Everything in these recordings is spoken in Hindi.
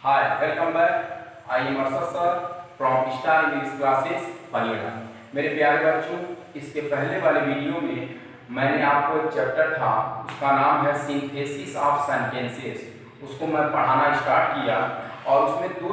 Hi, welcome back. I am Arshad sir from Star English Classes, पलियाड़ा। मेरे प्यारे बच्चों, इसके पहले वाले वीडियो में मैंने आपको एक चैप्टर था, उसका नाम है सिंथेसिस ऑफ सेंटेंसेस। उसको मैं पढ़ाना स्टार्ट किया और उसमें दो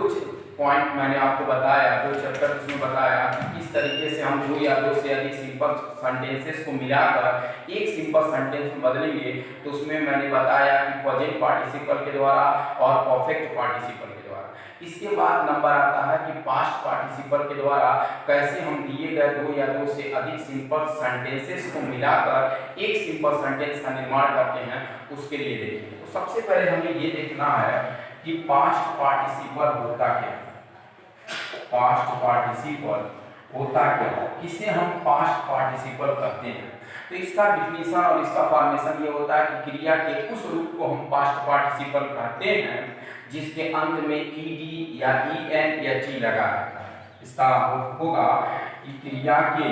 पॉइंट मैंने आपको बताया, दो चैप्टर उसमें बताया कि किस तरीके से हम दो या दो से अधिक सिंपल सेंटेंसेस को मिलाकर एक सिंपल सेंटेंस में बदलेंगे। तो उसमें मैंने बताया कि प्रेजेंट पार्टिसिपल के द्वारा और परफेक्ट पार्टिसिपल के द्वारा। इसके बाद नंबर आता है कि पास्ट पार्टिसिपल के द्वारा कैसे हम दिए गए दो या दो से अधिक सिंपल सेंटेंसेस को मिलाकर एक सिंपल सेंटेंस का निर्माण करते हैं, उसके लिए देखिए। तो सबसे पहले हमें ये देखना है कि पास्ट पार्टिसिपल होता क्या है। पास्ट पार्टिसिपल होता क्या, किसे हम पास्ट पार्टिसिपल कहते हैं। तो इसका डिफिनीशन और इसका फॉर्मेशन ये होता है कि क्रिया के उस रूप को हम पास्ट पार्टिसिपल कहते हैं जिसके अंत में ईडी या ईएन या टी लगा रहता है। इसका होगा कि क्रिया के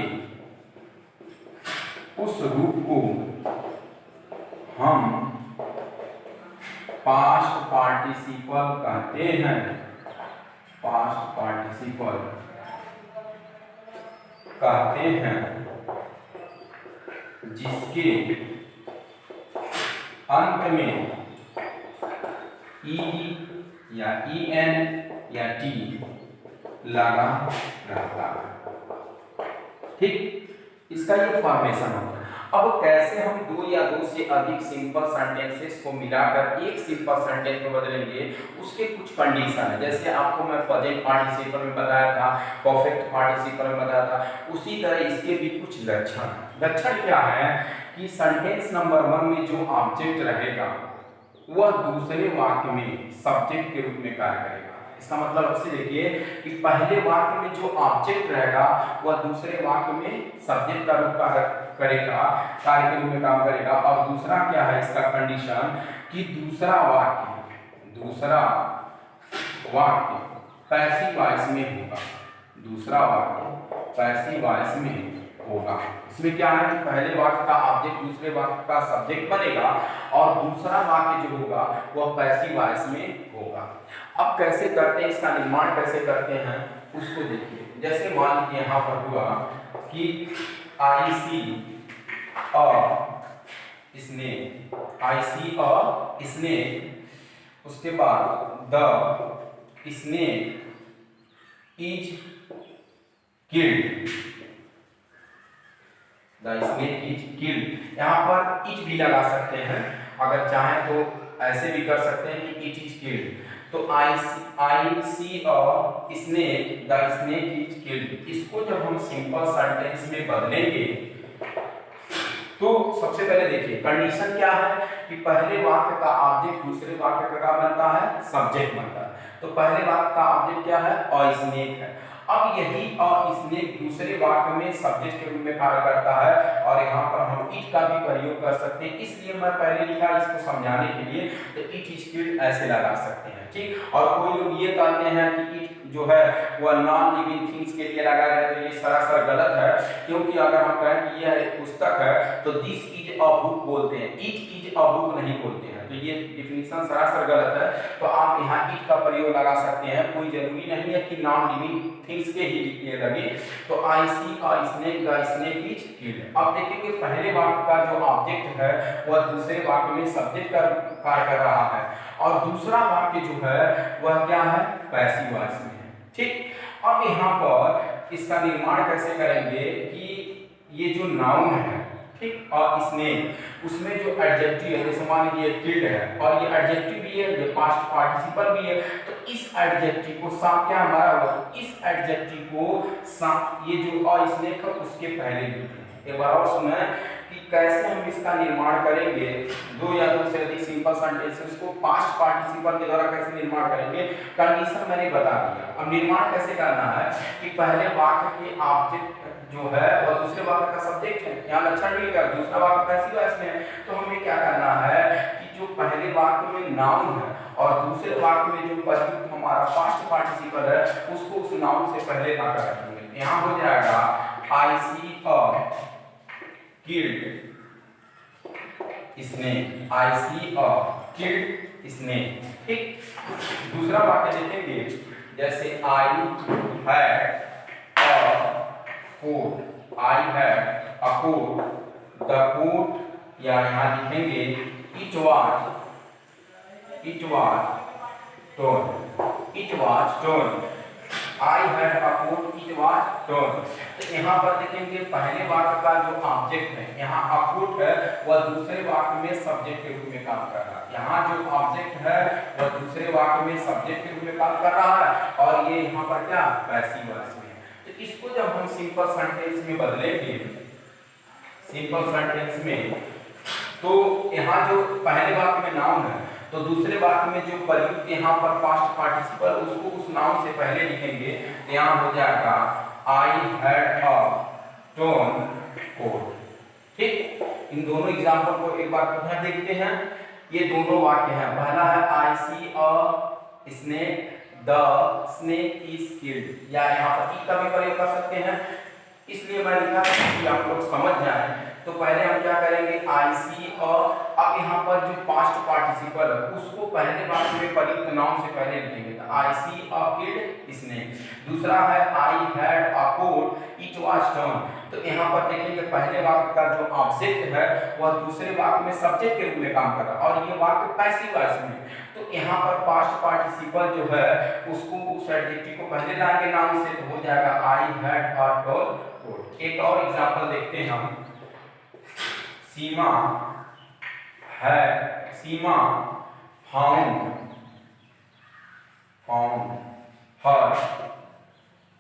उस रूप को हम पास्ट पार्टिसिपल कहते हैं। पास्ट पार्टिसिपल कहते हैं जिसके अंत में ईडी या ईएन या टी लगा रहता है। ठीक, इसका ये फॉर्मेशन होता है। अब कैसे हम दो या दो से अधिक सिंपल सेंटेंसेस को मिलाकर एक सिंपल सेंटेंस में बदलेंगे, उसके कुछ कंडीशन है। जैसे आपको मैं प्रेजेंट पार्टिसिपल में बताया था, परफेक्ट पार्टिसिपल में बताया था, उसी तरह इसके भी कुछ लक्षण। लक्षण क्या है कि सेंटेंस नंबर 1 में जो ऑब्जेक्ट रहेगा वह दूसरे वाक्य में सब्जेक्ट के रूप में कार्य करेगा। इसका मतलब अब से देखिए कि पहले वाक्य में जो ऑब्जेक्ट रहेगा वह दूसरे वाक्य में सब्जेक्ट का रूप करेगा, कार्य के रूप में काम करेगा। और दूसरा क्या है इसका कंडीशन कि दूसरा वाक्य पैसिव वॉइस में होगा। दूसरा वाक्य पैसिव वॉइस में होगा। इसमें क्या है, पहले वाक्य का ऑब्जेक्ट दूसरे वाक्य का सब्जेक्ट बनेगा और दूसरा वाक्य जो होगा वह पैसिव वॉइस में होगा। अब कैसे करते हैं, इसका निर्माण कैसे करते हैं उसको देखिए। जैसे मान लीजिए यहाँ पर हुआ कि आई सी अ स्नेक, उसके बाद the snake is killed. The snake is killed. यहाँ पर इज भी लगा सकते हैं, अगर चाहें तो ऐसे भी कर सकते हैं कि इट इज किल्ड। तो I see a snake, the snake is killed. इसको जब हम सिंपल सेंटेंस में बदलेंगे तो सबसे पहले देखिए कंडीशन क्या है कि पहले वाक्य का ऑब्जेक्ट दूसरे वाक्य का क्या बनता है, सब्जेक्ट बनता है। तो पहले वाक्य का ऑब्जेक्ट क्या है, अ स्नेक है। अब यही अ स्नेक दूसरे वाक्य में सब्जेक्ट के रूप में कार्य करता है और यहाँ पर हम इट का भी प्रयोग कर सकते हैं। इसलिए मैं पहले लिखा इसको समझाने के लिए, तो इट इज किल्ड ऐसे लगा सकते हैं। ठीक, और कोई लोग ये कहते हैं कि इट जो है वह नॉन लिविंग थिंग्स के लिए लगा है, तो ये सरासर गलत है। क्योंकि अगर हम कहें कि यह एक पुस्तक है तो दिस इज अ बुक बोलते हैं, इट इज अ बुक नहीं बोलते हैं। तो ये डिफिनीशन सरासर गलत है। तो आप यहाँ इट का प्रयोग लगा सकते हैं, कोई जरूरी नहीं है कि नॉन लिविंग थिंग्स के ही लिए लगे। तो I see a snake, the snake is killed. अब देखेंगे पहले वाक्य का जो ऑब्जेक्ट है वह दूसरे वाक्य में सब्जेक्ट का कार्य कर रहा है और दूसरा वाक्य जो है वह क्या है, पैसिव वॉइस में है। ठीक, अब यहाँ पर इसका निर्माण कैसे करेंगे कि ये जो नाउन है, ठीक, और स्नेक उसमें जो एडजेक्टिव है, जैसे मान लीजिए किल्ड है और ये एडजेक्टिव भी है, ये पास्ट पार्टिसिपल भी है, तो इस एडजेक्टिव को साथ क्या हमारा हुआ, इस एडजेक्टिव को साथ ये जो अ स्नेक है उसके पहले लिखें। एक बार और सुने कि कैसे हम इसका निर्माण करेंगे, दो या दो से अधिक सिंपल सेंटेंसेस को पास्ट पार्टिसिपल के द्वारा कैसे निर्माण करेंगे। कंडीशन मैंने बता दिया। अब निर्माण कैसे करना है कि पहले वाक्य के ऑब्जेक्ट जो है वह दूसरे वाक्य का सब्जेक्ट है, यहाँ लक्षण मिल गया, दूसरा वाक्य पैसिव वॉइस में है। तो हमें क्या करना है कि जो पहले वाक्य में नाउन है और दूसरे वाक्य में जो प्रयुक्त हमारा पास्ट पार्टिसिपल है उसको उस नाउन से पहले ला कर रखेंगे। यहाँ हो जाएगा I see a killed snake, I see a killed snake. ठीक, दूसरा वाक्य देखेंगे, जैसे I had a coat, I had a coat, the coat, या यहाँ लिखेंगे it was torn, I had a coat, it was torn। तो यहाँ पर देखेंगे पहले वाक्य का जो ऑब्जेक्ट है, यहाँ अ कोट है, वह दूसरे वाक्य में सब्जेक्ट के रूप में काम कर रहा है। यहाँ जो ऑब्जेक्ट है वह दूसरे वाक्य में सब्जेक्ट के रूप में काम कर रहा है, और ये यहाँ पर क्या पैसिव वॉइस में। तो इसको जब हम सिंपल सेंटेंस में बदलेंगे, सिंपल सेंटेंस में, तो यहाँ जो पहले वाक्य में नाउन है, तो दूसरे वाक्य में जो प्रयुक्त यहाँ पर पास्ट पार्टिसिपल, उसको उस नाउन से पहले लिखेंगे। तो यहाँ हो जाएगा I had a torn coat. ठीक, इन दोनों एग्जाम्पल को एक बार पुनः देखते हैं। ये दोनों वाक्य हैं, पहला है I see a snake, the snake is killed, या यहाँ पर ई का भी प्रयोग कर सकते हैं, इसलिए मैं लिखा कि आप लोग समझ जाएं। तो पहले हम क्या करेंगे, आई सी और अब यहाँ पर जो पास्ट पार्टिसिपल है उसको पहले वाक्य में प्रयुक्त नाउन से पहले लिखेंगे। तो I see a killed snake. दूसरा है I had a coat, it was torn. तो यहाँ पर देखेंगे पहले वाक्य का जो ऑब्जेक्ट है वह दूसरे वाक्य में सब्जेक्ट के रूप में काम कर रहा है, और ये वाक्य पैसिव वॉइस में। तो यहाँ पर पास्ट पार्टिसिपल जो है उसको उस एडजेक्टिव को पहले लाएंगे नाउन से, तो हो जाएगा आई हैड अ कोट। एक और एग्जांपल देखते हैं हम, Seema found her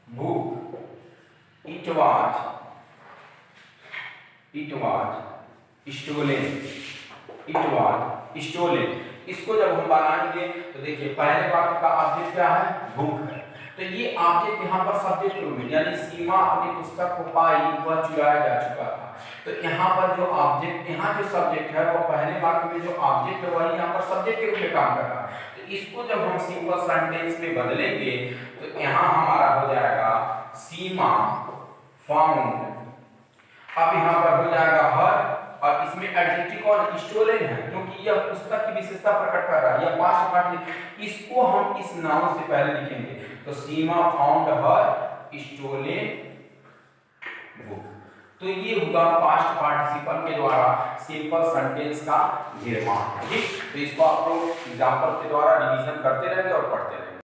book, it was stolen. इसको जब हम बनाएंगे तो देखिए पहले वाक्य का ऑब्जेक्ट क्या है, बुक है, तो ये ऑब्जेक्ट यहाँ पर सब्जेक्ट के रूप में, यानी सीमा अपनी पुस्तक को पाई, वह चुराया जा चुका था। तो यहाँ पर जो ऑब्जेक्ट, यहाँ जो सब्जेक्ट है वो पहले वाक्य में जो ऑब्जेक्ट है वही यहाँ पर सब्जेक्ट के रूप में काम कर रहा है। तो इसको जब हम सिंपल सेंटेंस में बदलेंगे तो यहाँ हमारा हो जाएगा सीमा फाउंड, अब यहाँ पर हो जाएगा हर, और इसमें एडजेक्टिव और स्टोलन है क्योंकि यह पुस्तक की विशेषता प्रकट कर रहा है, यह पास्ट पार्टिसिपल, इसको हम इस नाउन से पहले लिखेंगे। तो सीमा फाउंड हर स्टोलन बुक। तो ये होगा पास्ट पार्टिसिपल के द्वारा सिंपल सेंटेंस का निर्माण। ठीक, तो इसको आप लोग एग्जांपल के द्वारा रिवीजन करते रहेंगे और पढ़ते रहेंगे।